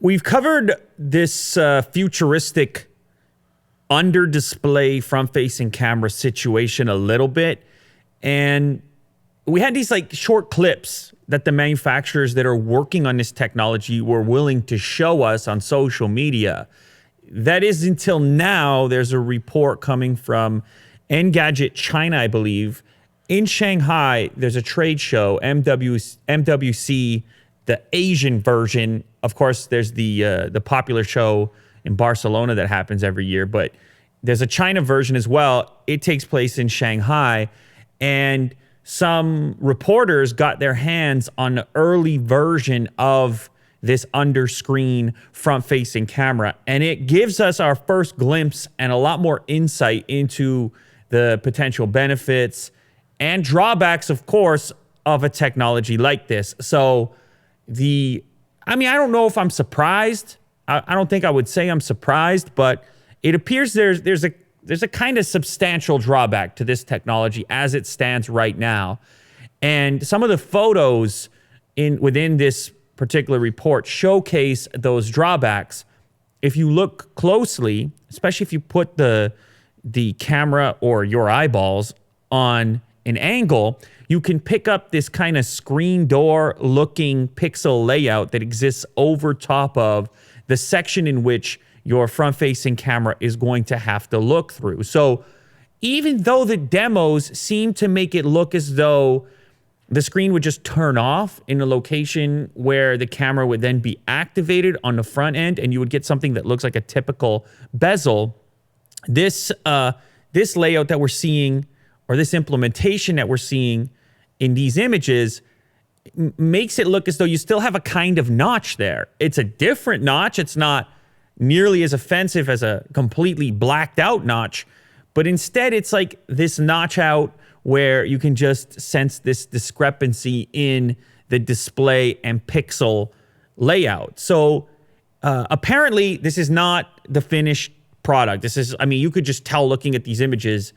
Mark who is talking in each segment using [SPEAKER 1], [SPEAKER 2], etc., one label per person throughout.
[SPEAKER 1] We've covered this futuristic under-display front-facing camera situation a little bit, and we had these like short clips that the manufacturers that are working on this technology were willing to show us on social media. That is until now. There's a report coming from Engadget China, I believe. In Shanghai, there's a trade show, MWC, the Asian version. Of course, there's the popular show in Barcelona that happens every year, but there's a China version as well. It takes place in Shanghai, and some reporters got their hands on an early version of this under-screen front-facing camera, and it gives us our first glimpse and a lot more insight into the potential benefits and drawbacks, of course, of a technology like this. So I don't know if I'm surprised. I don't think I would say I'm surprised, but it appears there's a kind of substantial drawback to this technology as it stands right now. And some of the photos within this particular report showcase those drawbacks. If you look closely, especially if you put the camera or your eyeballs on an angle, you can pick up this kind of screen door looking pixel layout that exists over top of the section in which your front-facing camera is going to have to look through. So even though the demos seem to make it look as though the screen would just turn off in a location where the camera would then be activated on the front end and you would get something that looks like a typical bezel, this layout that we're seeing, or this implementation that we're seeing in these images, makes it look as though you still have a kind of notch there. It's a different notch. It's not nearly as offensive as a completely blacked out notch, but instead it's like this notch out where you can just sense this discrepancy in the display and pixel layout. So apparently this is not the finished product. This is, you could just tell looking at these images,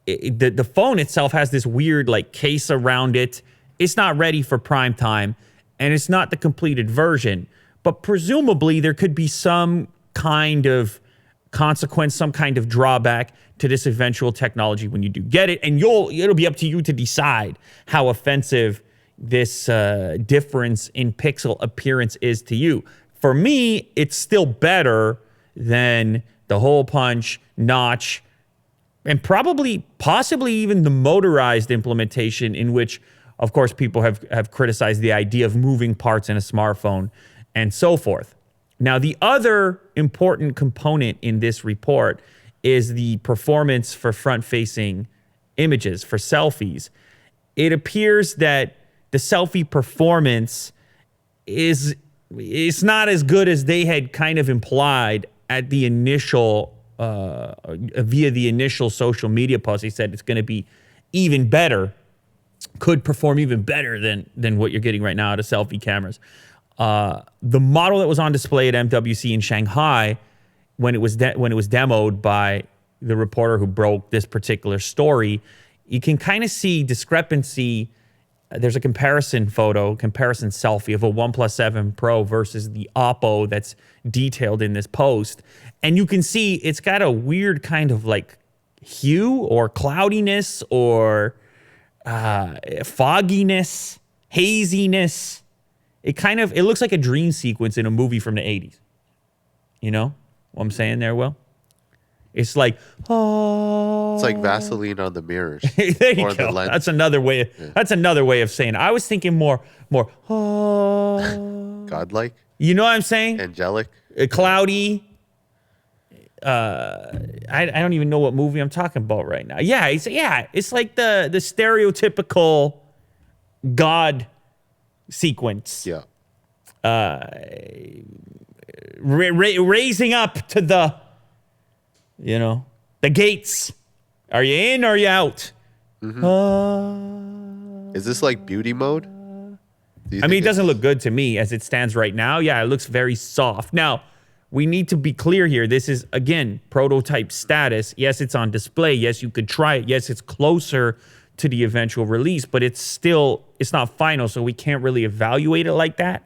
[SPEAKER 1] the phone itself has this weird like case around it. It's not ready for prime time, and it's not the completed version. But presumably there could be some kind of consequence, some kind of drawback to this eventual technology when you do get it, and it'll be up to you to decide how offensive this difference in pixel appearance is to you. For me, it's still better than the hole punch, notch, and possibly even the motorized implementation, in which, of course, people have criticized the idea of moving parts in a smartphone and so forth. Now, the other important component in this report is the performance for front-facing images, for selfies. It appears that the selfie performance is not as good as they had kind of implied at the initial via the initial social media post. He said it's going to be even better, could perform even better than what you're getting right now out of selfie cameras. The model that was on display at MWC in Shanghai, when it was demoed by the reporter who broke this particular story, you can kind of see discrepancy. There's a comparison selfie of a OnePlus 7 Pro versus the Oppo that's detailed in this post. And you can see it's got a weird kind of like hue or cloudiness or fogginess, haziness. It looks like a dream sequence in a movie from the 80s. You know what I'm saying there, Will? It's like, oh.
[SPEAKER 2] It's like Vaseline on the mirrors.
[SPEAKER 1] There you go. That's another way. Yeah. That's another way of saying it. I was thinking more, oh.
[SPEAKER 2] Godlike.
[SPEAKER 1] You know what I'm saying?
[SPEAKER 2] Angelic.
[SPEAKER 1] Cloudy. I don't even know what movie I'm talking about right now. Yeah, it's like the stereotypical God sequence.
[SPEAKER 2] Yeah.
[SPEAKER 1] Raising up to the gates. Are you in or are you out?
[SPEAKER 2] Mm-hmm. Is this like beauty mode?
[SPEAKER 1] It doesn't look good to me as it stands right now. Yeah, it looks very soft. Now, we need to be clear here. This is, again, prototype status. Yes, it's on display. Yes, you could try it. Yes, it's closer to the eventual release, but it's not final, so we can't really evaluate it like that.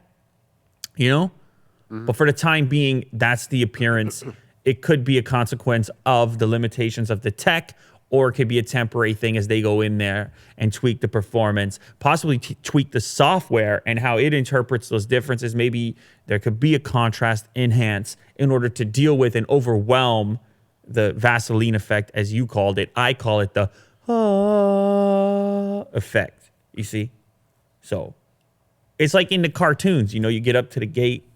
[SPEAKER 1] But for the time being, that's the appearance. It could be a consequence of the limitations of the tech, or it could be a temporary thing as they go in there and tweak the performance, possibly tweak the software and how it interprets those differences. Maybe there could be a contrast enhance in order to deal with and overwhelm the Vaseline effect, as you called it. I call it the effect, you see? So it's like in the cartoons, you get up to the gate.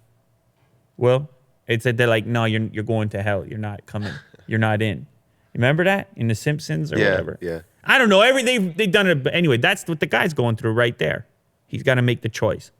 [SPEAKER 1] Well, it's that they're like, no, you're going to hell. You're not coming. You're not in. Remember that in The Simpsons or whatever?
[SPEAKER 2] Yeah.
[SPEAKER 1] I don't know. They've done it. But anyway, that's what the guy's going through right there. He's got to make the choice.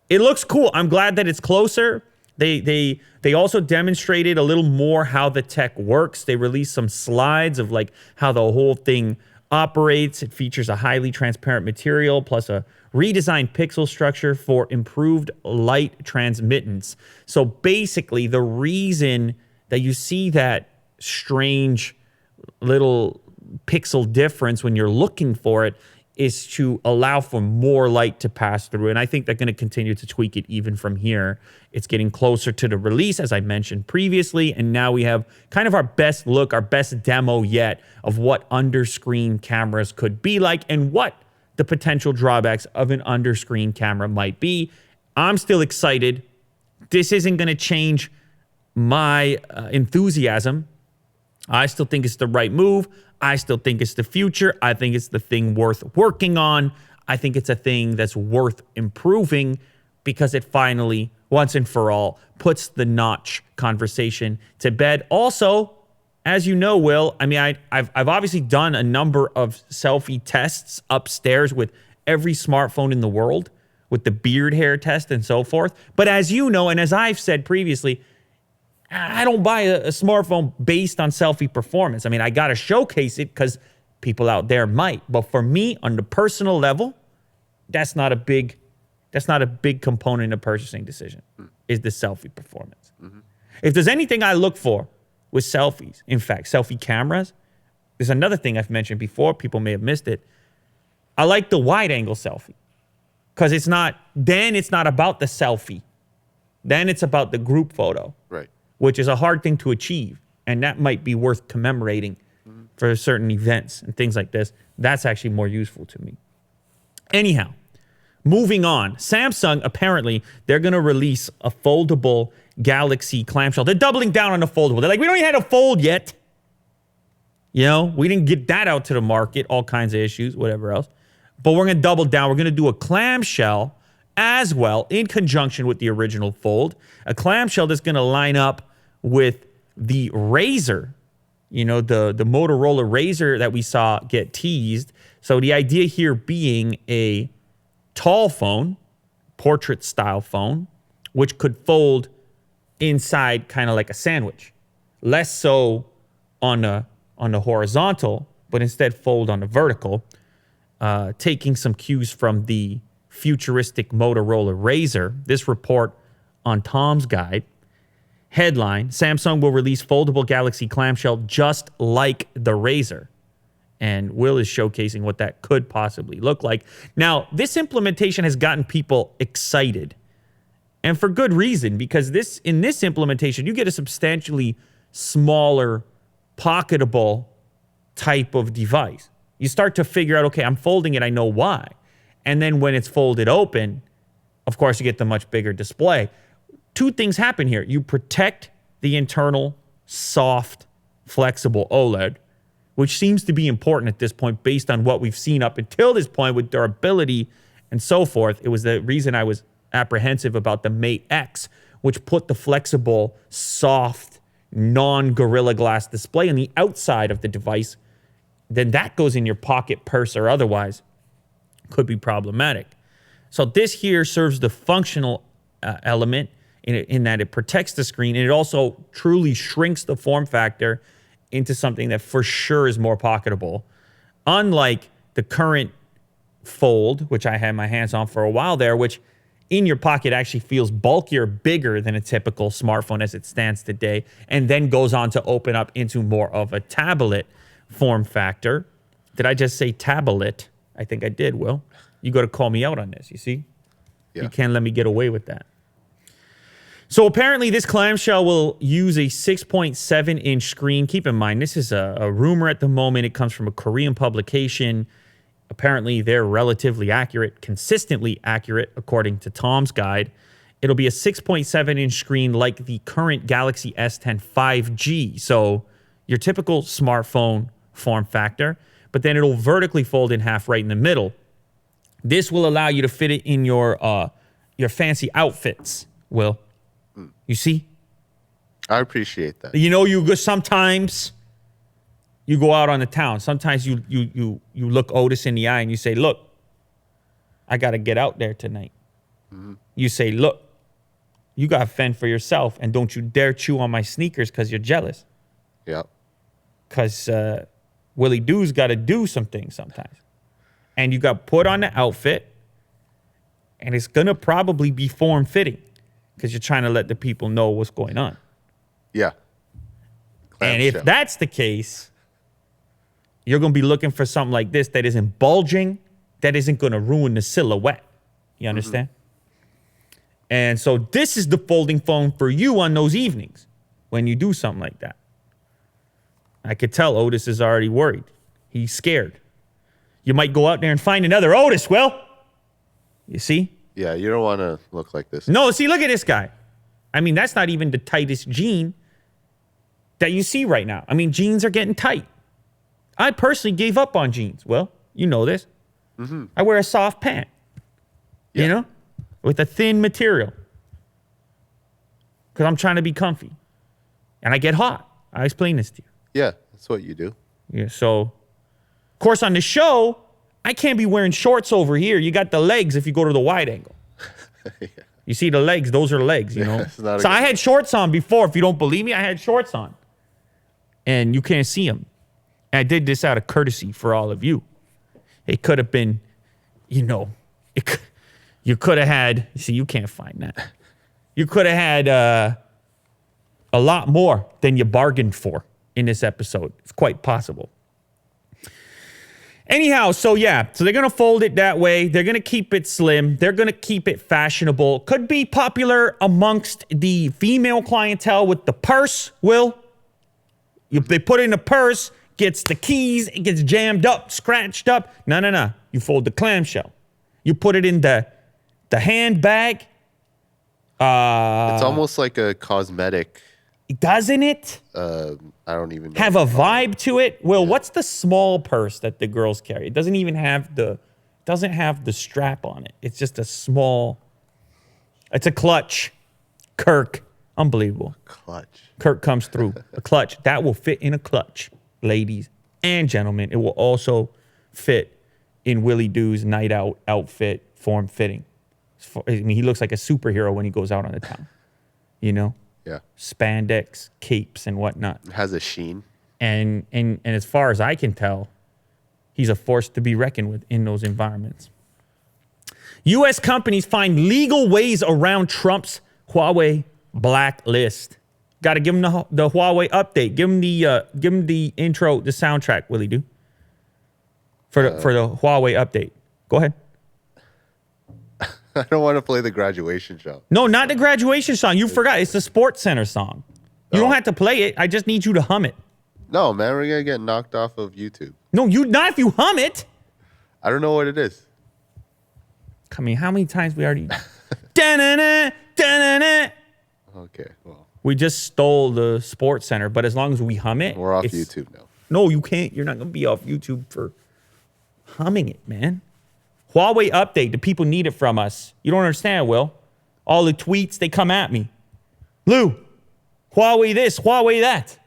[SPEAKER 1] It looks cool. I'm glad that it's closer. They also demonstrated a little more how the tech works. They released some slides of like how the whole thing operates. It features a highly transparent material plus a redesigned pixel structure for improved light transmittance. So basically, the reason that you see that strange little pixel difference when you're looking for it is to allow for more light to pass through. And I think they're going to continue to tweak it even from here. It's getting closer to the release, as I mentioned previously. And now we have kind of our best look, our best demo yet of what under-screen cameras could be like and what the potential drawbacks of an under-screen camera might be. I'm still excited. This isn't going to change my enthusiasm. I still think it's the right move. I still think it's the future. I think it's the thing worth working on. I think it's a thing that's worth improving because it finally, once and for all, puts the notch conversation to bed. Also, as you know, Will, I mean, I've obviously done a number of selfie tests upstairs with every smartphone in the world, with the beard hair test and so forth. But as you know, and as I've said previously, I don't buy a smartphone based on selfie performance. I mean, I got to showcase it because people out there might. But for me, on the personal level, that's not a big component of purchasing decision, is the selfie performance. If there's anything I look for with selfies, in fact, selfie cameras, there's another thing I've mentioned before. People may have missed it. I like the wide angle selfie because it's not about the selfie. Then it's about the group photo.
[SPEAKER 2] Right.
[SPEAKER 1] Which is a hard thing to achieve. And that might be worth commemorating for certain events and things like this. That's actually more useful to me. Anyhow, moving on. Samsung, apparently, they're going to release a foldable Galaxy clamshell. They're doubling down on the foldable. They're like, we don't even have a fold yet. We didn't get that out to the market, all kinds of issues, whatever else. But we're going to double down. We're going to do a clamshell as well in conjunction with the original fold. A clamshell that's going to line up with the Razr, the Motorola Razr that we saw get teased. So the idea here being a tall phone, portrait style phone, which could fold inside kind of like a sandwich. Less so on the horizontal, but instead fold on the vertical, taking some cues from the futuristic Motorola Razr. This report on Tom's Guide. Headline, Samsung will release foldable Galaxy clamshell just like the Razr. And Will is showcasing what that could possibly look like. Now, this implementation has gotten people excited. And for good reason, because in this implementation, you get a substantially smaller, pocketable type of device. You start to figure out, okay, I'm folding it, I know why. And then when it's folded open, of course, you get the much bigger display. Two things happen here. You protect the internal, soft, flexible OLED, which seems to be important at this point based on what we've seen up until this point with durability and so forth. It was the reason I was apprehensive about the Mate X, which put the flexible, soft, non-Gorilla Glass display on the outside of the device. Then that goes in your pocket, purse, or otherwise. Could be problematic. So this here serves the functional element in that it protects the screen, and it also truly shrinks the form factor into something that for sure is more pocketable. Unlike the current Fold, which I had my hands on for a while there, which in your pocket actually feels bulkier, bigger than a typical smartphone as it stands today, and then goes on to open up into more of a tablet form factor. Did I just say tablet? I think I did, Will. You got to call me out on this, you see?
[SPEAKER 2] Yeah.
[SPEAKER 1] You can't let me get away with that. So apparently this clamshell will use a 6.7-inch screen. Keep in mind, this is a rumor at the moment. It comes from a Korean publication. Apparently, they're relatively accurate, consistently accurate, according to Tom's guide. It'll be a 6.7-inch screen like the current Galaxy S10 5G. So your typical smartphone form factor, but then it'll vertically fold in half right in the middle. This will allow you to fit it in your fancy outfits, Will. You see?
[SPEAKER 2] I appreciate that.
[SPEAKER 1] You know, sometimes you go out on the town. Sometimes you look Otis in the eye and you say, look, I got to get out there tonight. Mm-hmm. You say, look, you got to fend for yourself and don't you dare chew on my sneakers because you're jealous.
[SPEAKER 2] Yeah.
[SPEAKER 1] Because Willie Doo's got to do some things sometimes. And you got to put on the outfit and it's going to probably be form-fitting because you're trying to let the people know what's going on.
[SPEAKER 2] Yeah.
[SPEAKER 1] And if that's the case, you're going to be looking for something like this that isn't bulging, that isn't going to ruin the silhouette. You understand? Mm-hmm. And so this is the folding phone for you on those evenings when you do something like that. I could tell Otis is already worried. He's scared. You might go out there and find another Otis, Will. You see?
[SPEAKER 2] Yeah, you don't want to look like this.
[SPEAKER 1] No, see, look at this guy. I mean, that's not even the tightest jean that you see right now. I mean, jeans are getting tight. I personally gave up on jeans. Well, you know this. Mm-hmm. I wear a soft pant, you know, with a thin material because I'm trying to be comfy. And I get hot. I explain this to you.
[SPEAKER 2] Yeah, that's what you do.
[SPEAKER 1] Yeah, so, of course, on the show, I can't be wearing shorts over here. You got the legs if you go to the wide angle. Yeah. You see the legs? Those are legs, you know? So I had shorts on before. If you don't believe me, I had shorts on. And you can't see them. And I did this out of courtesy for all of you. It could have been, you know, you could have had, see, you can't find that. You could have had a lot more than you bargained for in this episode. It's quite possible. Anyhow, so yeah, so they're going to fold it that way. They're going to keep it slim. They're going to keep it fashionable. Could be popular amongst the female clientele with the purse, Will. They put it in a purse, gets the keys, it gets jammed up, scratched up. No. You fold the clamshell. You put it in the handbag.
[SPEAKER 2] It's almost like a cosmetic.
[SPEAKER 1] Doesn't it?
[SPEAKER 2] I don't even know.
[SPEAKER 1] Have a vibe to it. Well, what's the small purse that the girls carry? It doesn't even have doesn't have the strap on it. It's just a small. It's a clutch. Kirk, unbelievable.
[SPEAKER 2] Clutch.
[SPEAKER 1] Kirk comes through. A clutch that will fit in a clutch, ladies and gentlemen. It will also fit in Willie Doo's night out outfit, form fitting. I mean, he looks like a superhero when he goes out on the town. You know.
[SPEAKER 2] Yeah.
[SPEAKER 1] Spandex, capes, and whatnot.
[SPEAKER 2] It has a sheen.
[SPEAKER 1] And as far as I can tell, he's a force to be reckoned with in those environments. U.S. companies find legal ways around Trump's Huawei blacklist. Got to give him the Huawei update. Give him the intro, the soundtrack, Willie do. For the Huawei update. Go ahead.
[SPEAKER 2] I don't want to play the graduation show.
[SPEAKER 1] No, not the graduation song. You forgot. It's the Sports Center song. You don't have to play it. I just need you to hum it.
[SPEAKER 2] No, man, we're going to get knocked off of YouTube.
[SPEAKER 1] No, not if you hum it.
[SPEAKER 2] I don't know what it is.
[SPEAKER 1] I mean, how many times we already... Da-na-na, da-na-na.
[SPEAKER 2] Okay, well.
[SPEAKER 1] We just stole the Sports Center, but as long as we hum it...
[SPEAKER 2] We're off YouTube now.
[SPEAKER 1] No, you can't. You're not going to be off YouTube for humming it, man. Huawei update. The people need it from us. You don't understand, Will. All the tweets, they come at me. Lou, Huawei this, Huawei that.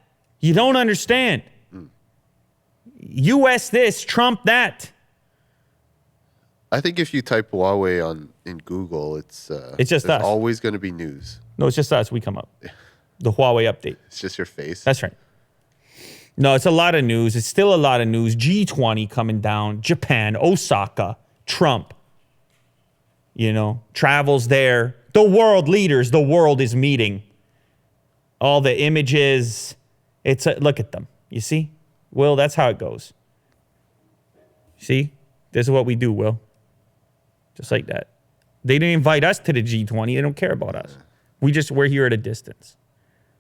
[SPEAKER 1] You don't understand. US this, Trump that.
[SPEAKER 2] I think if you type Huawei in Google, it's
[SPEAKER 1] just us.
[SPEAKER 2] Always going to be news.
[SPEAKER 1] No, it's just us. We come up. The Huawei update.
[SPEAKER 2] It's just your face.
[SPEAKER 1] That's right. No, it's a lot of news. It's still a lot of news. G20 coming down. Japan, Osaka. Trump, you know, travels there. The world leaders, the world is meeting. All the images, look at them. You see? Will, that's how it goes. See? This is what we do, Will. Just like that. They didn't invite us to the G20. They don't care about us. We're here at a distance.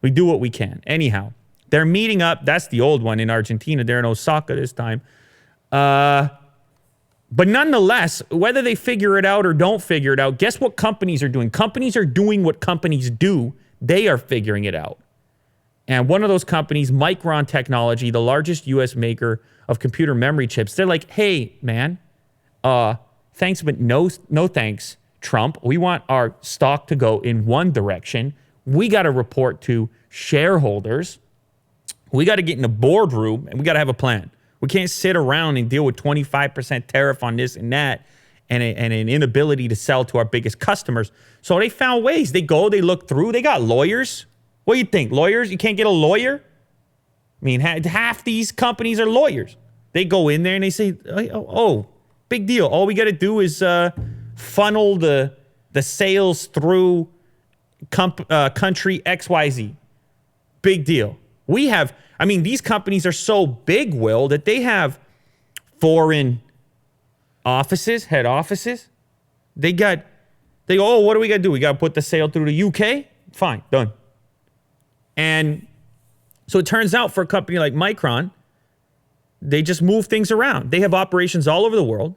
[SPEAKER 1] We do what we can. Anyhow, they're meeting up. That's the old one in Argentina. They're in Osaka this time. But nonetheless, whether they figure it out or don't figure it out, guess what companies are doing? Companies are doing what companies do. They are figuring it out. And one of those companies, Micron Technology, the largest U.S. maker of computer memory chips, they're like, hey, man, thanks, but no thanks, Trump. We want our stock to go in one direction. We got to report to shareholders. We got to get in the boardroom, and we got to have a plan. We can't sit around and deal with 25% tariff on this and that and an inability to sell to our biggest customers. So they found ways. They look through. They got lawyers. What do you think? Lawyers? You can't get a lawyer? I mean, half these companies are lawyers. They go in there and they say, oh, big deal. All we got to do is funnel the sales through country XYZ. Big deal. These companies are so big, Will, that they have foreign offices, head offices. They go, oh, what do we got to do? We got to put the sale through the UK? Fine, done. And so it turns out for a company like Micron, they just move things around. They have operations all over the world.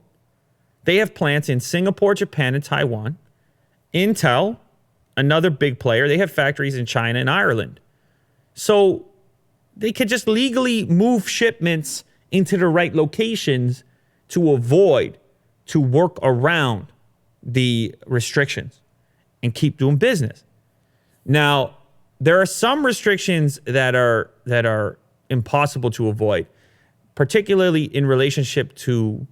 [SPEAKER 1] They have plants in Singapore, Japan, and Taiwan. Intel, another big player, they have factories in China and Ireland. So they could just legally move shipments into the right locations to work around the restrictions and keep doing business. Now, there are some restrictions that are impossible to avoid, particularly in relationship to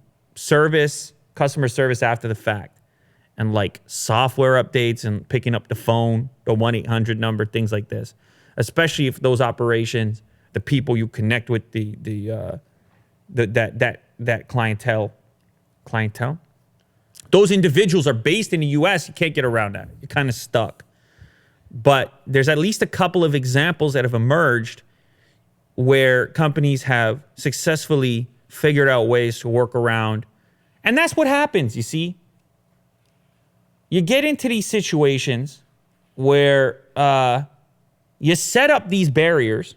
[SPEAKER 1] customer service after the fact, and like software updates and picking up the phone, the 1-800 number, things like this. Especially if those operations, the people you connect with, that clientele, those individuals are based in the U.S. You can't get around that. You're kind of stuck. But there's at least a couple of examples that have emerged where companies have successfully figured out ways to work around. And that's what happens, you see. You get into these situations where you set up these barriers.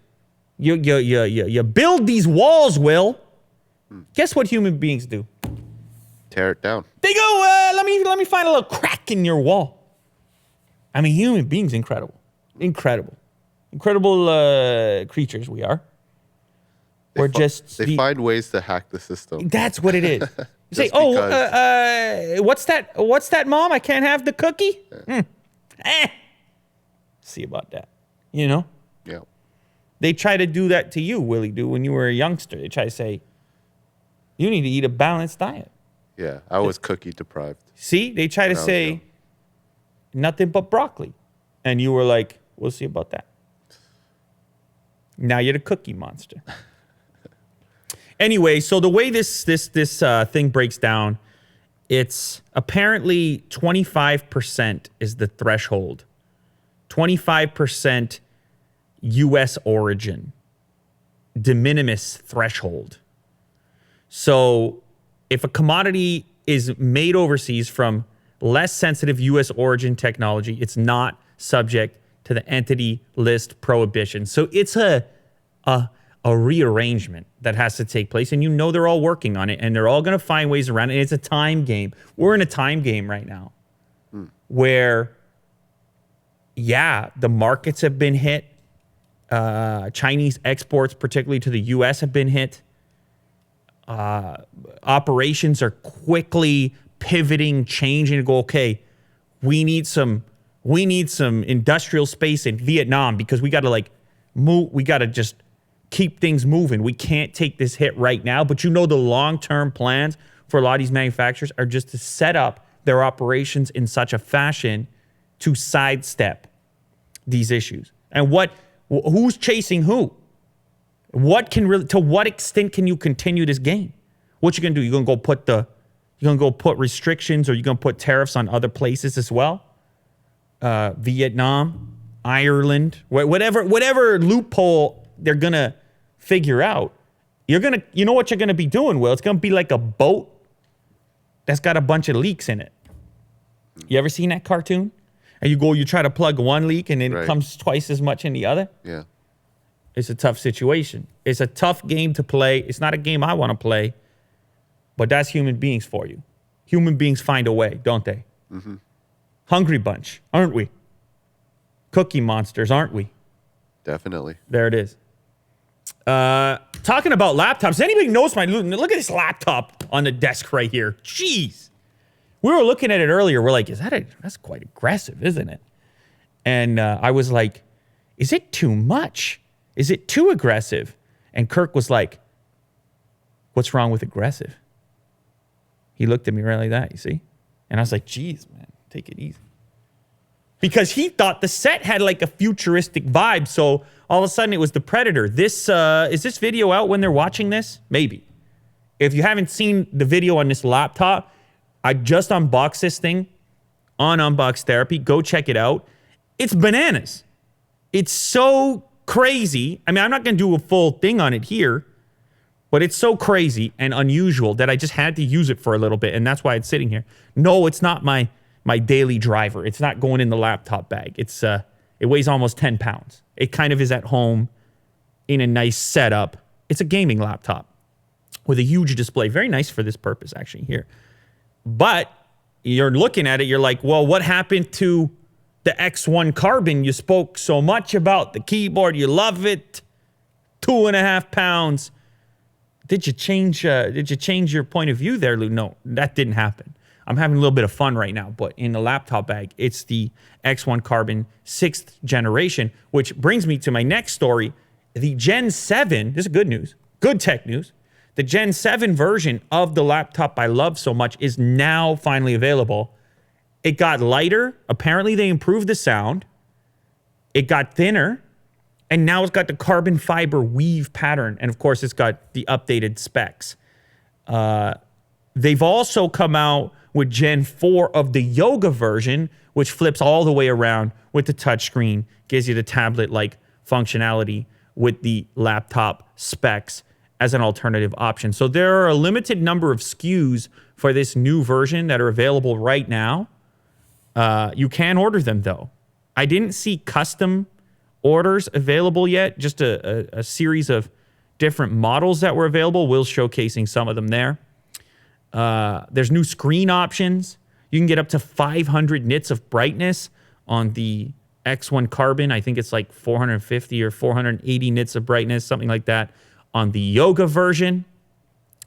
[SPEAKER 1] You build these walls, Will. Guess what human beings do?
[SPEAKER 2] Tear it down.
[SPEAKER 1] They go, let me find a little crack in your wall. I mean, human beings, incredible creatures we are.
[SPEAKER 2] They find ways to hack the system.
[SPEAKER 1] That's what it is. You say, what's that, Mom? I can't have the cookie? Yeah. See about that. You know?
[SPEAKER 2] Yeah.
[SPEAKER 1] They try to do that to you, Willie, when you were a youngster. They try to say, you need to eat a balanced diet.
[SPEAKER 2] Yeah, I was cookie deprived.
[SPEAKER 1] See? They try to say, nothing but broccoli. And you were like, we'll see about that. Now you're the cookie monster. Anyway, so the way this thing breaks down, it's apparently 25% is the threshold. 25% U.S. origin. De minimis threshold. So if a commodity is made overseas from less sensitive U.S. origin technology, it's not subject to the entity list prohibition. So it's a rearrangement that has to take place, and they're all working on it, and they're all going to find ways around it. And it's a time game. We're in a time game right now where, the markets have been hit. Chinese exports, particularly to the U.S., have been hit. Operations are quickly pivoting, changing to go, okay, we need some industrial space in Vietnam because we got to move. We got to just keep things moving. We can't take this hit right now. But the long-term plans for a lot of these manufacturers are just to set up their operations in such a fashion to sidestep these issues. And who's chasing who? To what extent can you continue this game? What you gonna do? You're gonna go put restrictions, or you're gonna put tariffs on other places as well? Vietnam, Ireland, whatever loophole they're gonna figure out. You know what you're gonna be doing, Will? It's gonna be like a boat that's got a bunch of leaks in it. You ever seen that cartoon? and you try to plug one leak and then it
[SPEAKER 2] Right.
[SPEAKER 1] comes twice as much in the other.
[SPEAKER 2] Yeah.
[SPEAKER 1] It's a tough situation. It's a tough game to play. It's not a game I want to play, but that's human beings for you. Human beings find a way, don't they?
[SPEAKER 2] Mm-hmm.
[SPEAKER 1] Hungry bunch, aren't we? Cookie monsters, aren't we?
[SPEAKER 2] Definitely.
[SPEAKER 1] There it is. Talking about laptops, does anybody notice look at this laptop on the desk right here. Jeez. We were looking at it earlier. We're like, that's quite aggressive, isn't it? And I was like, is it too much? Is it too aggressive? And Kirk was like, what's wrong with aggressive? He looked at me right like that, you see? And I was like, geez, man, take it easy. Because he thought the set had like a futuristic vibe. So all of a sudden it was the Predator. Is this video out when they're watching this? Maybe. If you haven't seen the video on this laptop, I just unboxed this thing on Unbox Therapy. Go check it out. It's bananas. It's so crazy. I mean, I'm not going to do a full thing on it here, but it's so crazy and unusual that I just had to use it for a little bit, and that's why it's sitting here. No, it's not my daily driver. It's not going in the laptop bag. It weighs almost 10 pounds. It kind of is at home in a nice setup. It's a gaming laptop with a huge display. Very nice for this purpose, actually, here. But you're looking at it, you're like, well, what happened to the X1 Carbon? You spoke so much about the keyboard. You love it. 2.5 pounds. Did you change your point of view there, Lou? No, that didn't happen. I'm having a little bit of fun right now, but in the laptop bag, it's the X1 Carbon 6th generation, which brings me to my next story. The Gen 7, this is good news, good tech news. The Gen 7 version of the laptop I love so much is now finally available. It got lighter. Apparently, they improved the sound. It got thinner. And now it's got the carbon fiber weave pattern. And of course, it's got the updated specs. They've also come out with Gen 4 of the Yoga version, which flips all the way around with the touchscreen, gives you the tablet-like functionality with the laptop specs as an alternative option. So there are a limited number of SKUs for this new version that are available right now. You can order them, though. I didn't see custom orders available yet, just a series of different models that were available. Will's showcasing some of them there. There's new screen options. You can get up to 500 nits of brightness on the X1 Carbon. I think it's like 450 or 480 nits of brightness, something like that. On the Yoga version,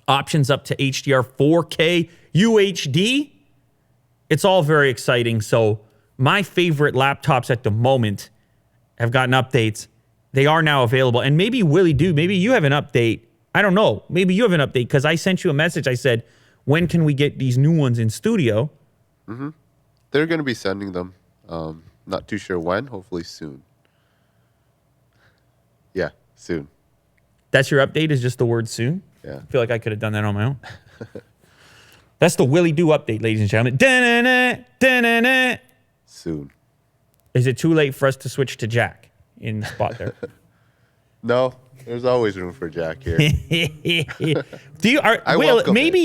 [SPEAKER 1] options up to HDR 4K UHD. It's all very exciting. So my favorite laptops at the moment have gotten updates. They are now available. And maybe Willie do. Maybe you have an update. I don't know. Maybe you have an update because I sent you a message. I said, when can we get these new ones in studio?
[SPEAKER 2] Mm-hmm. They're going to be sending them. Not too sure when. Hopefully soon. Yeah, soon.
[SPEAKER 1] That's your update, is just the word soon?
[SPEAKER 2] Yeah.
[SPEAKER 1] I feel like I could have done that on my own. That's the Willie Do update, ladies and gentlemen. Da-na-na, da-na-na.
[SPEAKER 2] Soon.
[SPEAKER 1] Is it too late for us to switch to Jack in the spot there?
[SPEAKER 2] No, there's always room for Jack here.
[SPEAKER 1] Maybe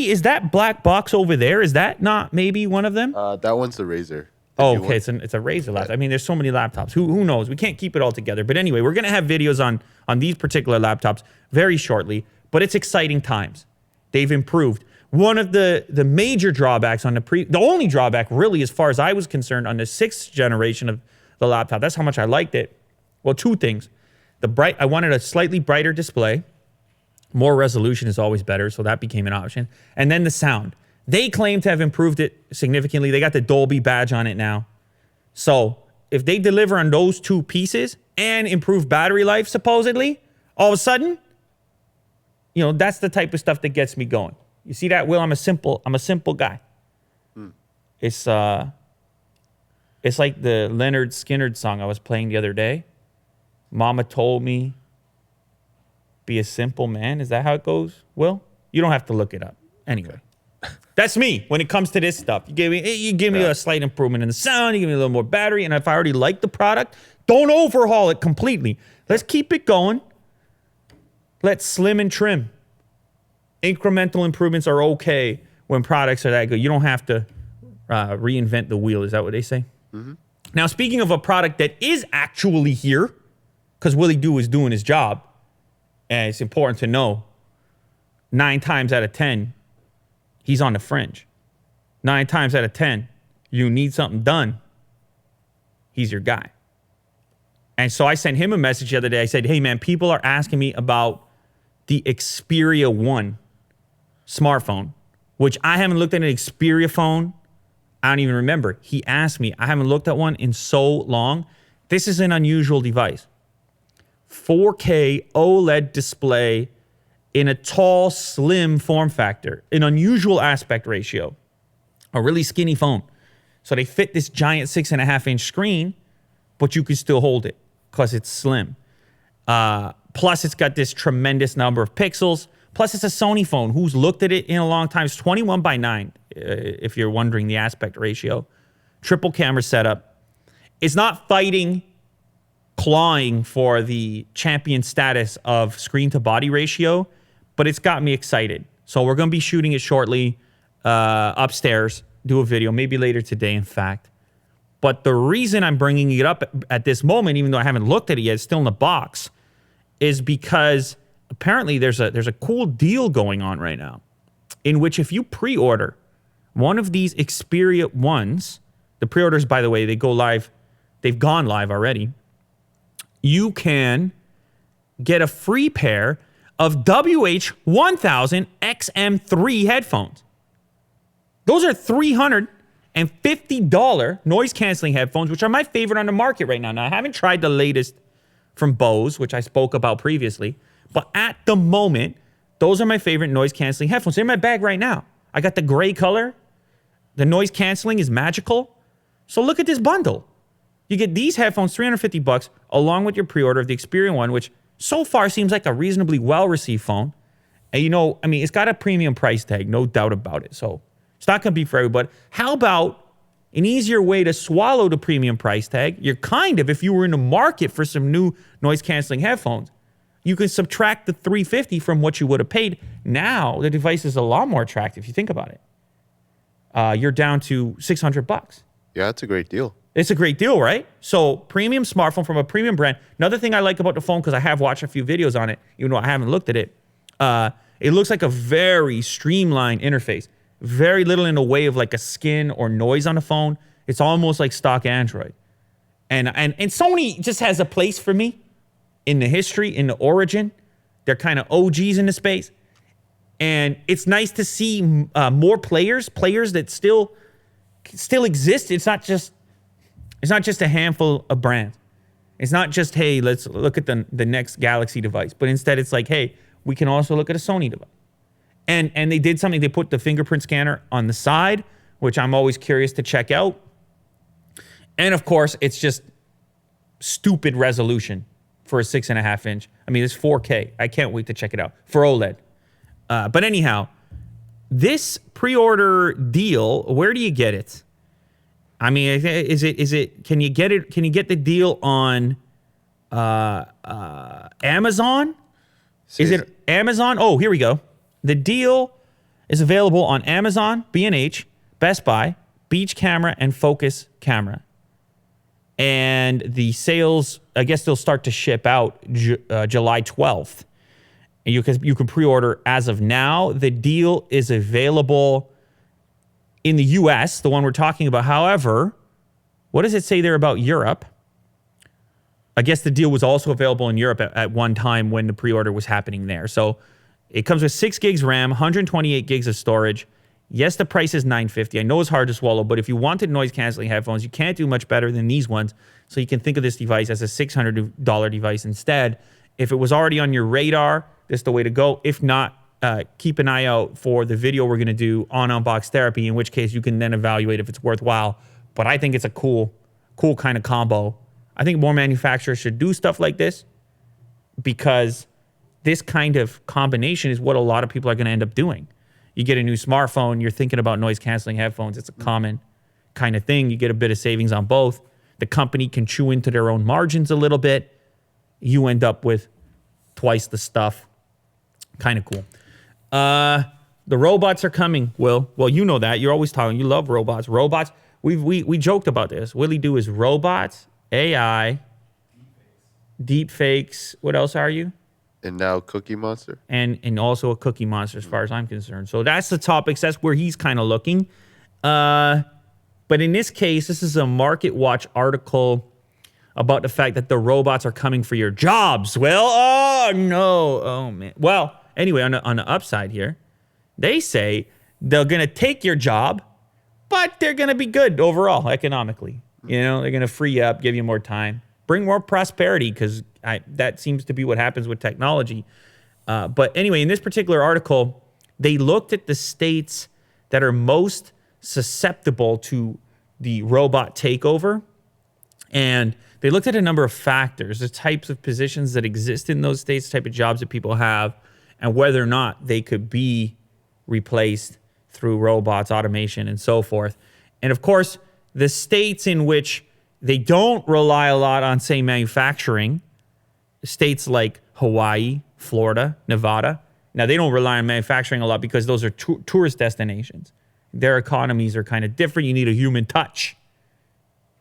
[SPEAKER 1] is that black box over there? Is that not maybe one of them?
[SPEAKER 2] That one's the Razer.
[SPEAKER 1] Oh, okay. It's a Razer laptop. I mean, there's so many laptops. Who knows? We can't keep it all together. But anyway, we're going to have videos on these particular laptops very shortly. But it's exciting times. They've improved. One of the major drawbacks on the only drawback really, as far as I was concerned, on the 6th generation of the laptop, that's how much I liked it. Well, two things. I wanted a slightly brighter display. More resolution is always better, so that became an option. And then the sound. They claim to have improved it significantly. They got the Dolby badge on it now. So if they deliver on those two pieces and improve battery life, supposedly, all of a sudden, that's the type of stuff that gets me going. You see that, Will? I'm a simple guy. It's like the Leonard Skinner song I was playing the other day. Mama told me, be a simple man. Is that how it goes, Will? You don't have to look it up. Anyway. That's me when it comes to this stuff. You give me a slight improvement in the sound. You give me a little more battery. And if I already like the product, don't overhaul it completely. Let's keep it going. Let's slim and trim. Incremental improvements are okay when products are that good. You don't have to reinvent the wheel. Is that what they say? Mm-hmm. Now, speaking of a product that is actually here, because Willie Doo is doing his job, and it's important to know, 9 times out of 10, he's on the fringe. 9 times out of 10, you need something done, he's your guy. And so I sent him a message the other day. I said, hey, man, people are asking me about the Xperia One smartphone, which I haven't looked at an Xperia phone. I don't even remember. He asked me. I haven't looked at one in so long. This is an unusual device. 4K OLED display in a tall, slim form factor, an unusual aspect ratio, a really skinny phone. So they fit this giant 6.5-inch screen, but you can still hold it because it's slim. Plus, it's got this tremendous number of pixels. Plus, it's a Sony phone. Who's looked at it in a long time? It's 21:9, if you're wondering the aspect ratio. Triple camera setup. It's not clawing for the champion status of screen to body ratio, but it's got me excited. So we're going to be shooting it shortly upstairs, do a video, maybe later today, in fact. But the reason I'm bringing it up at this moment, even though I haven't looked at it yet, it's still in the box, is because apparently there's a cool deal going on right now in which if you pre-order one of these Xperia Ones, the pre-orders, by the way, they've gone live already, you can get a free pair of WH-1000 XM3 headphones. Those are $350 noise-canceling headphones, which are my favorite on the market right now. Now, I haven't tried the latest from Bose, which I spoke about previously, but at the moment, those are my favorite noise-canceling headphones. They're in my bag right now. I got the gray color. The noise-canceling is magical. So look at this bundle. You get these headphones, $350, along with your pre-order of the Xperia One, which so far seems like a reasonably well-received phone. And it's got a premium price tag, no doubt about it. So it's not going to be for everybody. How about an easier way to swallow the premium price tag? If you were in the market for some new noise-canceling headphones, you can subtract the $350 from what you would have paid. Now, the device is a lot more attractive if you think about it. You're down to $600.
[SPEAKER 2] Yeah, it's a great deal.
[SPEAKER 1] It's a great deal, right? So, premium smartphone from a premium brand. Another thing I like about the phone, because I have watched a few videos on it, even though I haven't looked at it, it looks like a very streamlined interface. Very little in the way of like a skin or noise on the phone. It's almost like stock Android. And Sony just has a place for me in the history, in the origin. They're kind of OGs in the space. And it's nice to see more players that still exist. It's not just a handful of brands. It's not just, hey, let's look at the next Galaxy device. But instead, it's like, hey, we can also look at a Sony device. And they did something. They put the fingerprint scanner on the side, which I'm always curious to check out. And, of course, it's just stupid resolution for a 6.5-inch. It's 4K. I can't wait to check it out for OLED. But anyhow, this pre-order deal, where do you get it? Is it? Can you get it? Can you get the deal on Amazon? Is it Amazon? Oh, here we go. The deal is available on Amazon, B&H, Best Buy, Beach Camera, and Focus Camera. And the sales, I guess they'll start to ship out July 12th. And you can pre-order as of now. The deal is available in the U.S., the one we're talking about. However, what does it say there about Europe? I guess the deal was also available in Europe at one time when the pre-order was happening there. So it comes with 6 gigs RAM, 128 gigs of storage. Yes, the price is $950. I know it's hard to swallow, but if you wanted noise-canceling headphones, you can't do much better than these ones. So you can think of this device as a $600 device instead. If it was already on your radar, this is the way to go. If not, keep an eye out for the video we're going to do on Unbox Therapy, in which case you can then evaluate if it's worthwhile. But I think it's a cool kind of combo. I think more manufacturers should do stuff like this because this kind of combination is what a lot of people are going to end up doing. You get a new smartphone, you're thinking about noise-canceling headphones. It's a common kind of thing. You get a bit of savings on both. The company can chew into their own margins a little bit. You end up with twice the stuff. Kind of cool. The robots are coming, Will. Well, you know that. You're always talking. You love robots. we joked about this. Willie Do is robots, AI, deep fakes. What else are you?
[SPEAKER 2] And now Cookie Monster.
[SPEAKER 1] And also a cookie monster, as far as I'm concerned. So that's the topics. That's where he's kind of looking. But in this case, this is a Market Watch article about the fact that the robots are coming for your jobs. Well, oh no, oh man. Well, anyway, on the upside here, they say they're gonna take your job, but they're gonna be good overall economically. You know, they're gonna free you up, give you more time, bring more prosperity, because that seems to be what happens with technology. But anyway, in this particular article, they looked at the states that are most susceptible to the robot takeover, and they looked at a number of factors, the types of positions that exist in those states, the type of jobs that people have, and whether or not they could be replaced through robots, automation, and so forth. And of course, the states in which they don't rely a lot on, say, manufacturing, states like Hawaii, Florida, Nevada. Now, they don't rely on manufacturing a lot because those are tourist destinations. Their economies are kind of different. You need a human touch,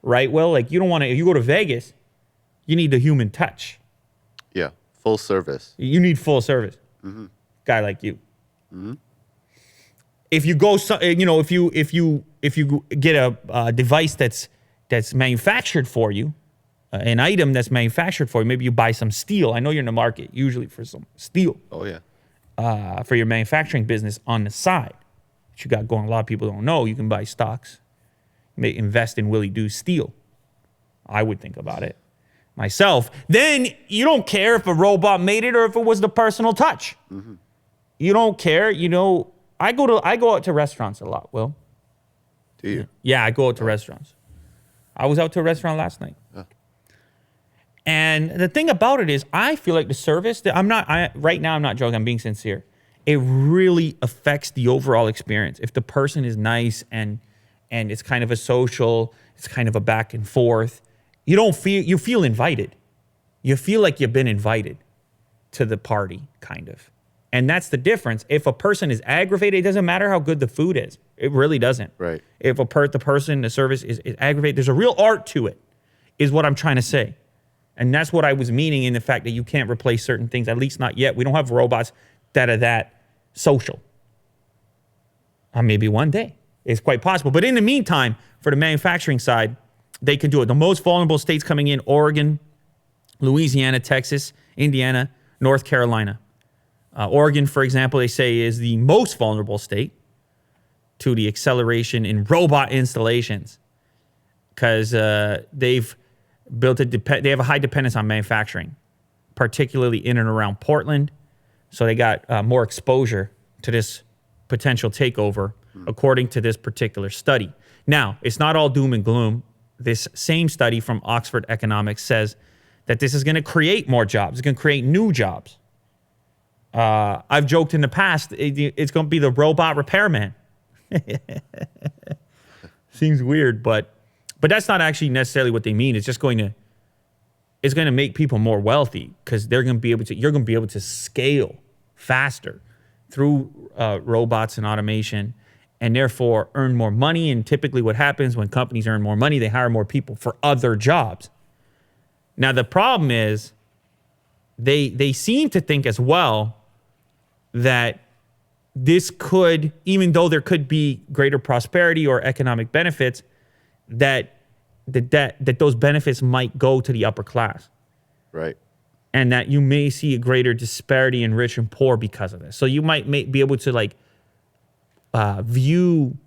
[SPEAKER 1] right? Well, like you don't want to, if you go to Vegas, you need the human touch.
[SPEAKER 2] Yeah, full service.
[SPEAKER 1] You need full service.
[SPEAKER 2] Mm-hmm.
[SPEAKER 1] Guy like you.
[SPEAKER 2] Mm-hmm.
[SPEAKER 1] If you go, if you get a device that's manufactured for you, an item that's manufactured for you, maybe you buy some steel. I know you're in the market usually for some steel.
[SPEAKER 2] Oh yeah.
[SPEAKER 1] For your manufacturing business on the side that you got going. A lot of people don't know you can buy stocks, invest in Willie Do Steel. I would think about it myself. Then you don't care if a robot made it or if it was the personal touch.
[SPEAKER 2] Mm-hmm.
[SPEAKER 1] You don't care. You know, I go out to restaurants a lot, Will.
[SPEAKER 2] Do you?
[SPEAKER 1] Yeah, I go out to restaurants. I was out to a restaurant last night. And the thing about it is, I feel like the service that right now I'm not joking, I'm being sincere. It really affects the overall experience. If the person is nice and it's kind of a social, it's kind of a back and forth, you feel invited. You feel like you've been invited to the party, kind of. And that's the difference. If a person is aggravated, it doesn't matter how good the food is. It really doesn't.
[SPEAKER 2] Right.
[SPEAKER 1] If the service is aggravated, there's a real art to it, is what I'm trying to say. And that's what I was meaning in the fact that you can't replace certain things, at least not yet. We don't have robots that are that social. Maybe one day. It's quite possible. But in the meantime, for the manufacturing side, they can do it. The most vulnerable states coming in, Oregon, Louisiana, Texas, Indiana, North Carolina. Oregon, for example, they say is the most vulnerable state to the acceleration in robot installations because they've built they have a high dependence on manufacturing, particularly in and around Portland. So they got more exposure to this potential takeover, according to this particular study. Now, it's not all doom and gloom. This same study from Oxford Economics says that this is going to create more jobs. It's going to create new jobs. I've joked in the past, it's going to be the robot repairman. Seems weird, but that's not actually necessarily what they mean. It's just going to make people more wealthy because you're going to be able to scale faster through robots and automation, and therefore earn more money. And typically what happens when companies earn more money, they hire more people for other jobs. Now, the problem is they seem to think as well that this could, even though there could be greater prosperity or economic benefits, that those benefits might go to the upper class.
[SPEAKER 2] Right.
[SPEAKER 1] And that you may see a greater disparity in rich and poor because of this. So you might be able to view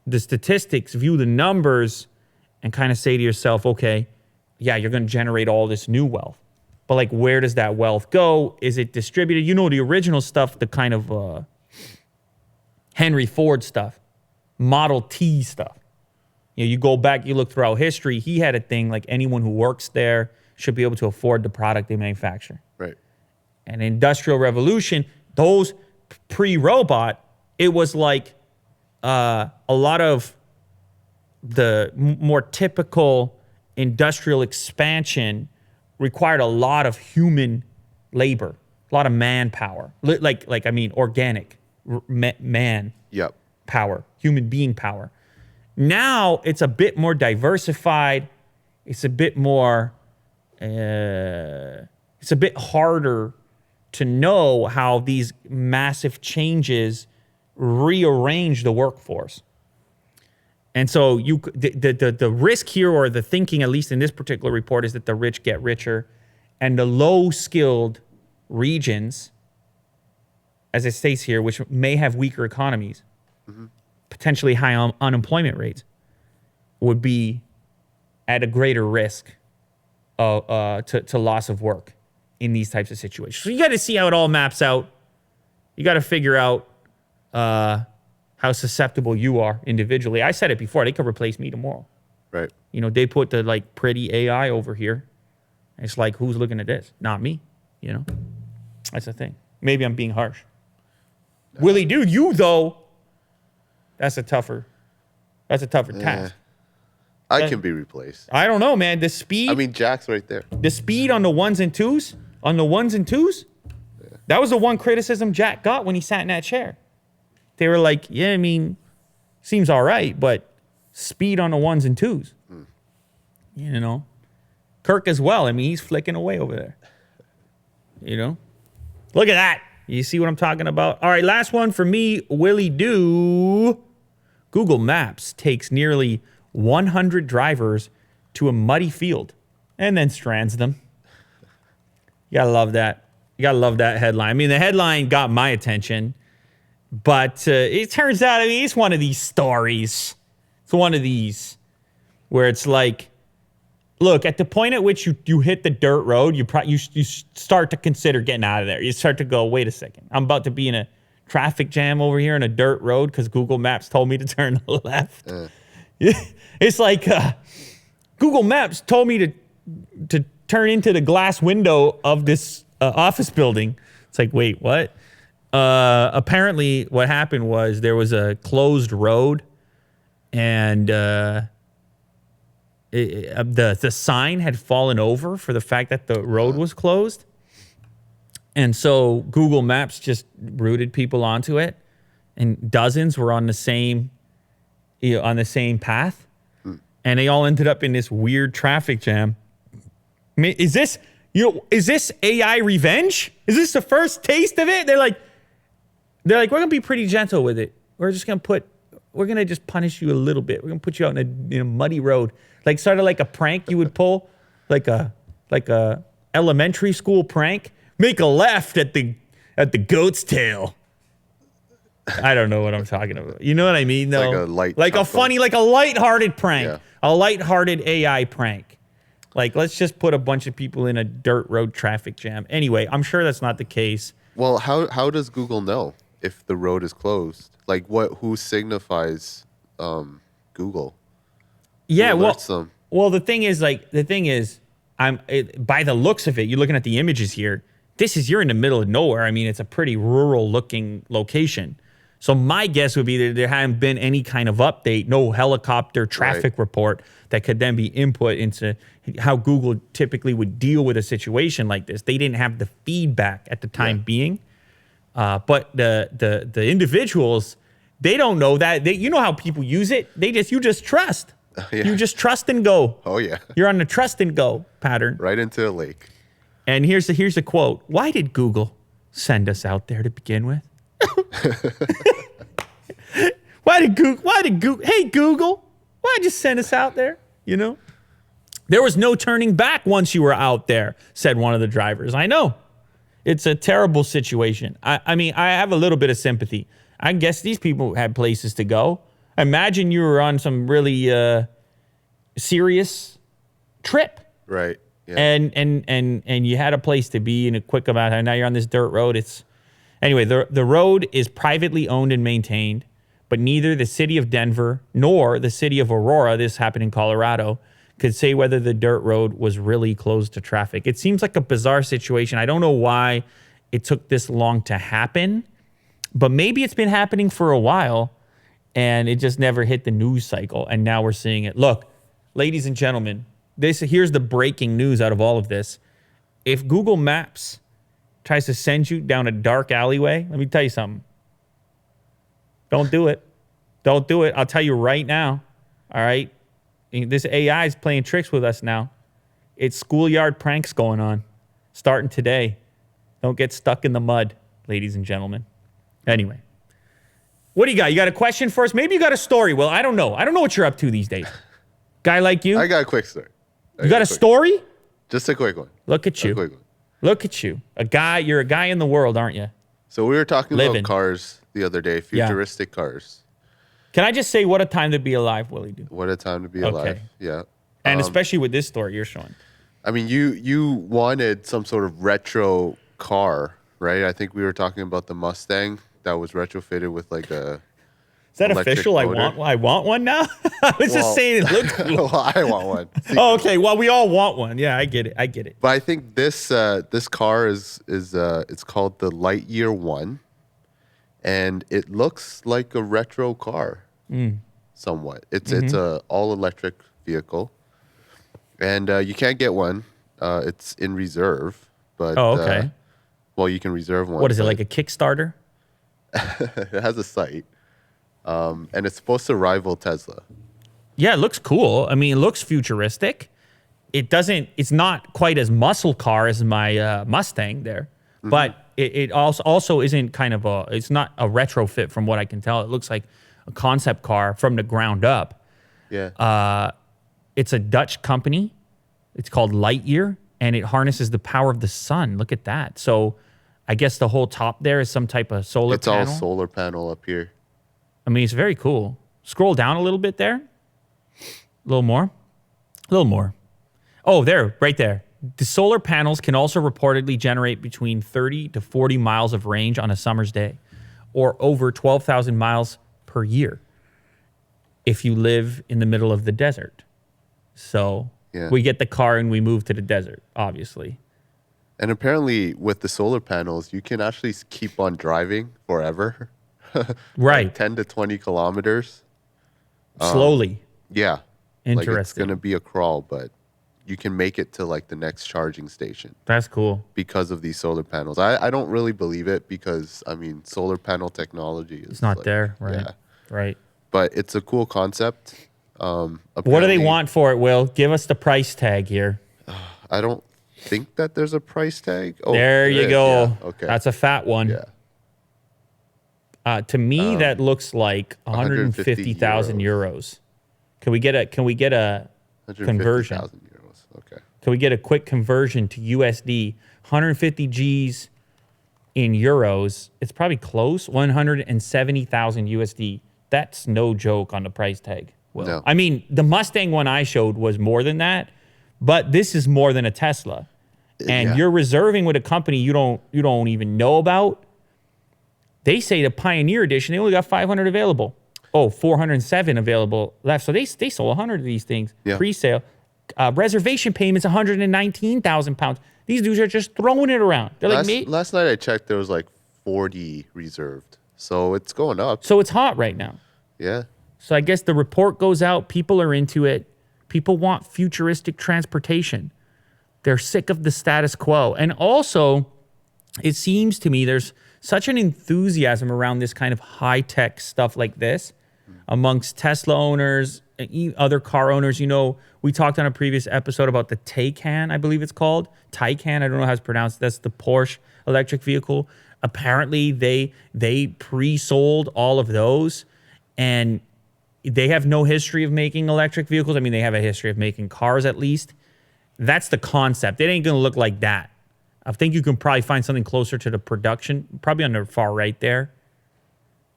[SPEAKER 1] the statistics, view the numbers, and kind of say to yourself, okay, yeah, you're going to generate all this new wealth. But where does that wealth go? Is it distributed? You know, the original stuff, the kind of Henry Ford stuff, Model T stuff. You know, you go back, you look throughout history, he had a thing like anyone who works there should be able to afford the product they manufacture.
[SPEAKER 2] Right.
[SPEAKER 1] And Industrial Revolution, those pre-robot, it was like a lot of the more typical industrial expansion required a lot of human labor, a lot of manpower, organic man
[SPEAKER 2] Yep.
[SPEAKER 1] power, human being power. Now it's a bit more diversified. It's a bit more, it's a bit harder to know how these massive changes rearrange the workforce. And so the risk here, or the thinking, at least in this particular report, is that the rich get richer and the low-skilled regions, as it states here, which may have weaker economies, potentially high unemployment rates, would be at a greater risk to loss of work in these types of situations. So you got to see how it all maps out. You got to figure out how susceptible you are individually. I said it before, they could replace me tomorrow.
[SPEAKER 2] Right.
[SPEAKER 1] You know, they put the like pretty AI over here. It's like, who's looking at this? Not me, you know? That's the thing. Maybe I'm being harsh. No. Willie, dude, you though, that's a tougher task.
[SPEAKER 2] I can be replaced.
[SPEAKER 1] I don't know, man. The speed.
[SPEAKER 2] I mean, Jack's right there.
[SPEAKER 1] The speed on the ones and twos. That was the one criticism Jack got when he sat in that chair. They were like, yeah, I mean, seems all right, but speed on the ones and twos. You know? Kirk as well. I mean, he's flicking away over there. You know? Look at that. You see what I'm talking about? All right, last one for me, Willie Doo. Google Maps takes nearly 100 drivers to a muddy field and then strands them. You gotta love that. You gotta love that headline. I mean, the headline got my attention, but it turns out, I mean, it's one of these stories. It's one of these where it's like, look, at the point at which you hit the dirt road, you start to consider getting out of there. You start to go, wait a second, I'm about to be in a traffic jam over here on a dirt road because Google Maps told me to turn left. It's like Google Maps told me to turn into the glass window of this office building. It's like, wait, what? Apparently, what happened was there was a closed road, and the sign had fallen over for the fact that the road was closed. And so Google Maps just routed people onto it, and dozens were on the same path, and they all ended up in this weird traffic jam. I mean, is this AI revenge? Is this the first taste of it? They're like, we're gonna be pretty gentle with it. We're gonna just punish you a little bit. We're gonna put you out in a muddy road, like sort of like a prank you would pull, like a elementary school prank. Make a left at the goat's tail. I don't know what I'm talking about. You know what I mean, though? Like a lighthearted prank, a lighthearted AI prank. Like, let's just put a bunch of people in a dirt road traffic jam. Anyway, I'm sure that's not the case.
[SPEAKER 2] Well, how does Google know if the road is closed? Like, who signifies Google?
[SPEAKER 1] Yeah, well, the thing is, by the looks of it, you're looking at the images here. You're in the middle of nowhere. I mean, it's a pretty rural looking location. So my guess would be that there hadn't been any kind of update, no helicopter traffic report that could then be input into how Google typically would deal with a situation like this. They didn't have the feedback at the time being. But the individuals, they don't know that. You know how people use it. You just trust. You just trust and go.
[SPEAKER 2] Oh, yeah.
[SPEAKER 1] You're on the trust and go pattern.
[SPEAKER 2] Right into a lake.
[SPEAKER 1] And here's a quote. Why did Google send us out there to begin with? Why did Google, hey, Google, why'd you send us out there? You know? There was no turning back once you were out there, said one of the drivers. I know. It's a terrible situation. I mean, I have a little bit of sympathy. I guess these people had places to go. Imagine you were on some really serious trip.
[SPEAKER 2] Right. Yeah.
[SPEAKER 1] And you had a place to be in a quick amount of time. Now you're on this dirt road. Anyway, the road is privately owned and maintained, but neither the city of Denver nor the city of Aurora, this happened in Colorado, could say whether the dirt road was really closed to traffic. It seems like a bizarre situation. I don't know why it took this long to happen, but maybe it's been happening for a while and it just never hit the news cycle, and now we're seeing it. Look, ladies and gentlemen, here's the breaking news out of all of this. If Google Maps tries to send you down a dark alleyway, let me tell you something. Don't do it. Don't do it. I'll tell you right now. All right. This AI is playing tricks with us now. It's schoolyard pranks going on, starting today. Don't get stuck in the mud, ladies and gentlemen. Anyway, what do you got? You got a question for us? Maybe you got a story. Well, I don't know. I don't know what you're up to these days. Guy like you?
[SPEAKER 2] I got a quick story.
[SPEAKER 1] You got a story?
[SPEAKER 2] Just a quick one.
[SPEAKER 1] Look at you.
[SPEAKER 2] A quick one.
[SPEAKER 1] Look at you. You're a guy in the world, aren't you?
[SPEAKER 2] So we were talking
[SPEAKER 1] Living.
[SPEAKER 2] about cars the other day, futuristic cars.
[SPEAKER 1] Can I just say what a time to be alive, Willie? Dude?
[SPEAKER 2] What a time to be alive. Yeah.
[SPEAKER 1] And especially with this story you're showing.
[SPEAKER 2] I mean, you wanted some sort of retro car, right? I think we were talking about the Mustang that was retrofitted with like a.
[SPEAKER 1] Is that official? I want one now. I was just saying it looked cool.
[SPEAKER 2] Well, I want one.
[SPEAKER 1] Oh, okay. Well, we all want one. Yeah, I get it.
[SPEAKER 2] But I think this car is it's called the Lightyear One, and it looks like a retro car, somewhat. It's a all electric vehicle, and you can't get one. It's in reserve, but
[SPEAKER 1] okay.
[SPEAKER 2] Well, you can reserve one.
[SPEAKER 1] What is it, like a Kickstarter?
[SPEAKER 2] It has a site. And it's supposed to rival Tesla.
[SPEAKER 1] Yeah, it looks cool. I mean, it looks futuristic. It's not quite as muscle car as my Mustang there, but it also isn't it's not a retrofit from what I can tell. It looks like a concept car from the ground up.
[SPEAKER 2] Yeah.
[SPEAKER 1] It's a Dutch company. It's called Lightyear, and it harnesses the power of the sun. Look at that. So I guess the whole top there is some type of solar panel.
[SPEAKER 2] It's all solar panel up here.
[SPEAKER 1] I mean, it's very cool. Scroll down a little bit there. A little more. Oh, there, right there. The solar panels can also reportedly generate between 30 to 40 miles of range on a summer's day, or over 12,000 miles per year if you live in the middle of the desert. So we get the car and we move to the desert, obviously.
[SPEAKER 2] And apparently with the solar panels, you can actually keep on driving forever.
[SPEAKER 1] Right.
[SPEAKER 2] Like 10 to 20 kilometers.
[SPEAKER 1] Slowly.
[SPEAKER 2] Yeah.
[SPEAKER 1] Interesting.
[SPEAKER 2] Like it's going to be a crawl, but you can make it to like the next charging station.
[SPEAKER 1] That's cool.
[SPEAKER 2] Because of these solar panels. I don't really believe it because, I mean, solar panel technology is...
[SPEAKER 1] It's not there, right? Yeah. Right.
[SPEAKER 2] But it's a cool concept.
[SPEAKER 1] What do they want for it, Will? Give us the price tag here.
[SPEAKER 2] I don't think that there's a price tag.
[SPEAKER 1] Oh, there you go.
[SPEAKER 2] Yeah. Okay.
[SPEAKER 1] That's a fat one.
[SPEAKER 2] Yeah.
[SPEAKER 1] To me, that looks like 150,000 euros. Can we get a conversion?
[SPEAKER 2] 150,000 euros. Okay.
[SPEAKER 1] Can we get a quick conversion to USD? 150 G's in euros. It's probably close. 170,000 USD. That's no joke on the price tag. Well,
[SPEAKER 2] no.
[SPEAKER 1] I mean, the Mustang one I showed was more than that, but this is more than a Tesla. And you're reserving with a company you don't even know about. They say the Pioneer Edition, they only got 500 available. Oh, 407 available left. So they sold 100 of these things pre-sale. Reservation payments, 119,000 pounds. These dudes are just throwing it around. They're like me.
[SPEAKER 2] Last night I checked, there was like 40 reserved. So it's going up.
[SPEAKER 1] So it's hot right now.
[SPEAKER 2] Yeah.
[SPEAKER 1] So I guess the report goes out. People are into it. People want futuristic transportation. They're sick of the status quo. And also, it seems to me there's such an enthusiasm around this kind of high-tech stuff like this amongst Tesla owners, other car owners. You know, we talked on a previous episode about the Taycan, I believe it's called. Taycan, I don't know how it's pronounced. That's the Porsche electric vehicle. Apparently, they pre-sold all of those, and they have no history of making electric vehicles. I mean, they have a history of making cars at least. That's the concept. It ain't going to look like that. I think you can probably find something closer to the production, probably on the far right there.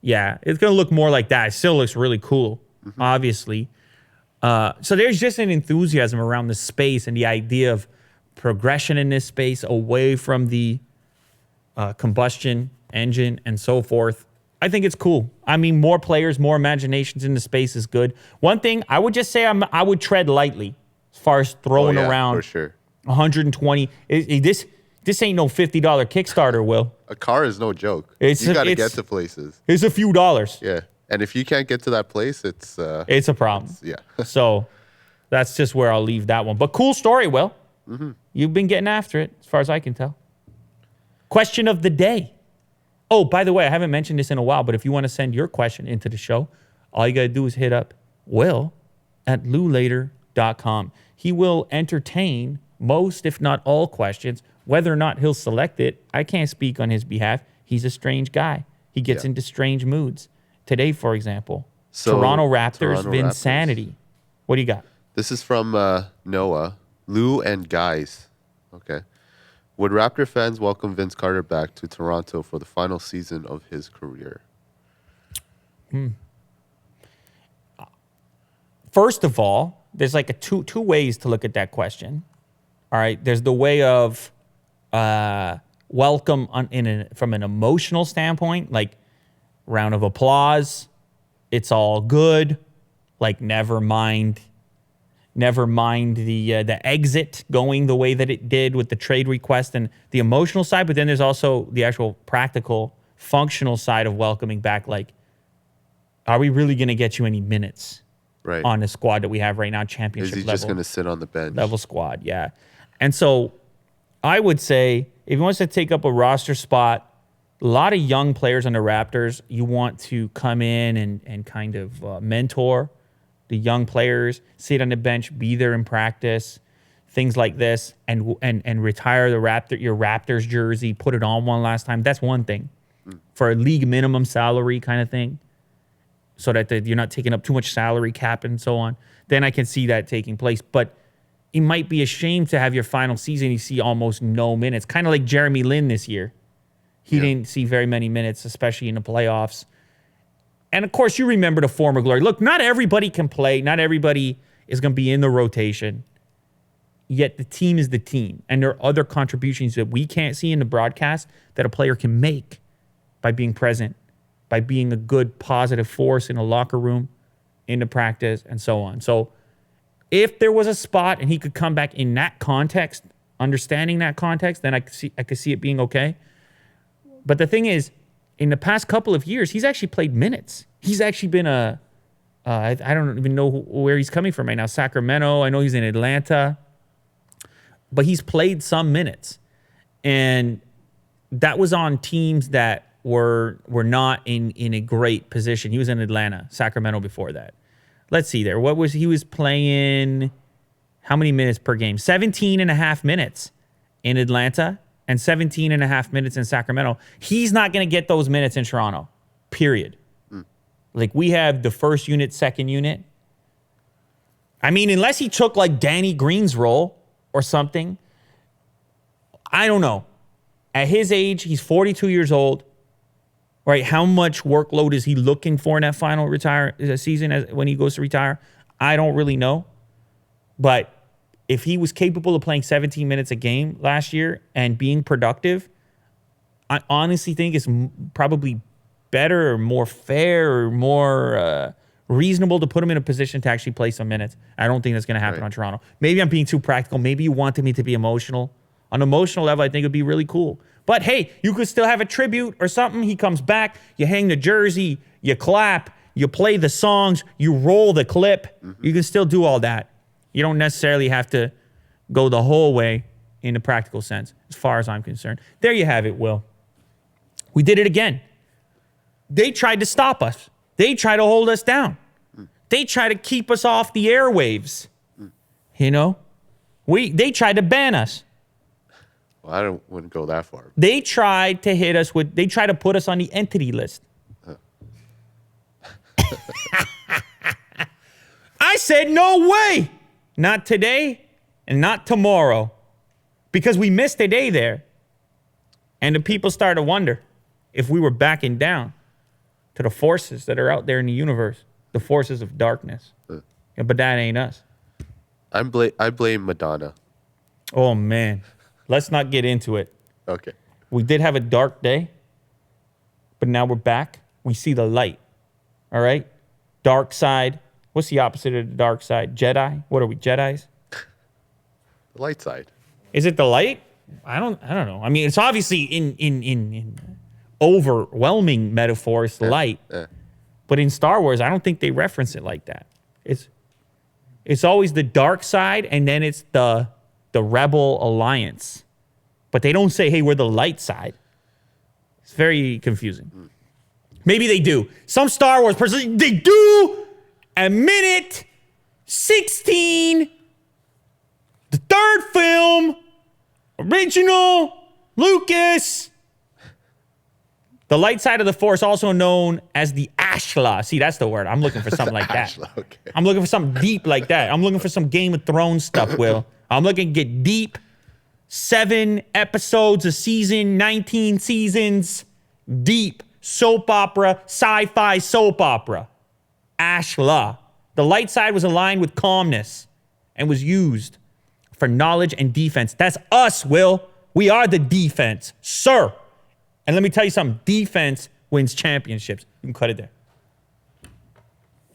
[SPEAKER 1] Yeah, it's going to look more like that. It still looks really cool, obviously. So there's just an enthusiasm around the space and the idea of progression in this space away from the combustion engine and so forth. I think it's cool. I mean, more players, more imaginations in the space is good. One thing, I would just say I would tread lightly as far as throwing around
[SPEAKER 2] for sure.
[SPEAKER 1] 120. This ain't no $50 Kickstarter, Will.
[SPEAKER 2] A car is no joke. You got to get to places.
[SPEAKER 1] It's a few dollars.
[SPEAKER 2] Yeah. And if you can't get to that place, it's
[SPEAKER 1] a problem.
[SPEAKER 2] Yeah.
[SPEAKER 1] So that's just where I'll leave that one. But cool story, Will. You've been getting after it, as far as I can tell. Question of the day. Oh, by the way, I haven't mentioned this in a while, but if you want to send your question into the show, all you got to do is hit up Will at loulater.com. He will entertain most, if not all, questions. Whether or not he'll select it, I can't speak on his behalf. He's a strange guy. He gets into strange moods. Today, for example, Toronto Raptors, Vinsanity. What do you got?
[SPEAKER 2] This is from Noah. Lou and Guys. Okay. Would Raptor fans welcome Vince Carter back to Toronto for the final season of his career?
[SPEAKER 1] First of all, there's like a two ways to look at that question. All right. There's the way of welcome from an emotional standpoint, like round of applause. It's all good. Like never mind the exit going the way that it did with the trade request and the emotional side. But then there's also the actual practical, functional side of welcoming back. Like, are we really going to get you any minutes on the squad that we have right now, championship level?
[SPEAKER 2] Is he just going to sit on the bench?
[SPEAKER 1] Level squad, yeah. And so I would say if he wants to take up a roster spot, a lot of young players on the Raptors, you want to come in and kind of mentor the young players, sit on the bench, be there in practice, things like this, and retire your Raptors jersey, put it on one last time. That's one thing for a league minimum salary kind of thing, so that you're not taking up too much salary cap and so on. Then I can see that taking place. But it might be a shame to have your final season, you see almost no minutes, kind of like Jeremy Lin this year. He didn't see very many minutes, especially in the playoffs. And, of course, you remember the former glory. Look, not everybody can play. Not everybody is going to be in the rotation. Yet the team is the team. And there are other contributions that we can't see in the broadcast that a player can make by being present, by being a good, positive force in a locker room, in the practice, and so on. So if there was a spot and he could come back in that context, understanding that context, then I could see it being okay. But the thing is, in the past couple of years, he's actually played minutes. He's actually been I don't even know where he's coming from right now. Sacramento. I know he's in Atlanta. But he's played some minutes. And that was on teams that were not in a great position. He was in Atlanta, Sacramento before that. Let's see there. He was playing how many minutes per game? 17 and a half minutes in Atlanta. And 17 and a half minutes in Sacramento. He's not going to get those minutes in Toronto, period. Like, we have the first unit, second unit. I mean, unless he took, like, Danny Green's role or something, I don't know. At his age, he's 42 years old, right? How much workload is he looking for in that final season when he goes to retire? I don't really know. But if he was capable of playing 17 minutes a game last year and being productive, I honestly think it's probably better or more fair or more reasonable to put him in a position to actually play some minutes. I don't think that's going to happen on Toronto. Maybe I'm being too practical. Maybe you wanted me to be emotional. On an emotional level, I think it would be really cool. But hey, you could still have a tribute or something. He comes back, you hang the jersey, you clap, you play the songs, you roll the clip. You can still do all that. You don't necessarily have to go the whole way in a practical sense, as far as I'm concerned. There you have it, Will. We did it again. They tried to stop us. They tried to hold us down. They tried to keep us off the airwaves. You know? They tried to ban us.
[SPEAKER 2] Well, I wouldn't go that far.
[SPEAKER 1] They tried to hit us with, they tried to put us on the entity list. I said, no way. Not today and not tomorrow. Because we missed a day there. And the people started to wonder if we were backing down to the forces that are out there in the universe. The forces of darkness. But that ain't us.
[SPEAKER 2] I blame Madonna.
[SPEAKER 1] Oh, man. Let's not get into it.
[SPEAKER 2] Okay.
[SPEAKER 1] We did have a dark day. But now we're back. We see the light. All right? Dark side. What's the opposite of the dark side? Jedi? What are we, Jedis?
[SPEAKER 2] The light side.
[SPEAKER 1] Is it the light? I don't know. I mean, it's obviously in overwhelming metaphors, light. But in Star Wars, I don't think they reference it like that. It's always the dark side, and then it's the Rebel Alliance. But they don't say, hey, we're the light side. It's very confusing. Maybe they do. Some Star Wars person, they do admit it. 16. The third film. Original. Lucas. The light side of the Force, also known as the Ashla. See, that's the word. I'm looking for something like that.
[SPEAKER 2] Ashla, okay.
[SPEAKER 1] I'm looking for something deep like that. I'm looking for some Game of Thrones stuff, Will. I'm looking to get deep. 7 episodes a season, 19 seasons. Deep soap opera, sci-fi soap opera. Ashla. The light side was aligned with calmness and was used for knowledge and defense. That's us, Will. We are the defense, sir. And let me tell you something. Defense wins championships. You can cut it there.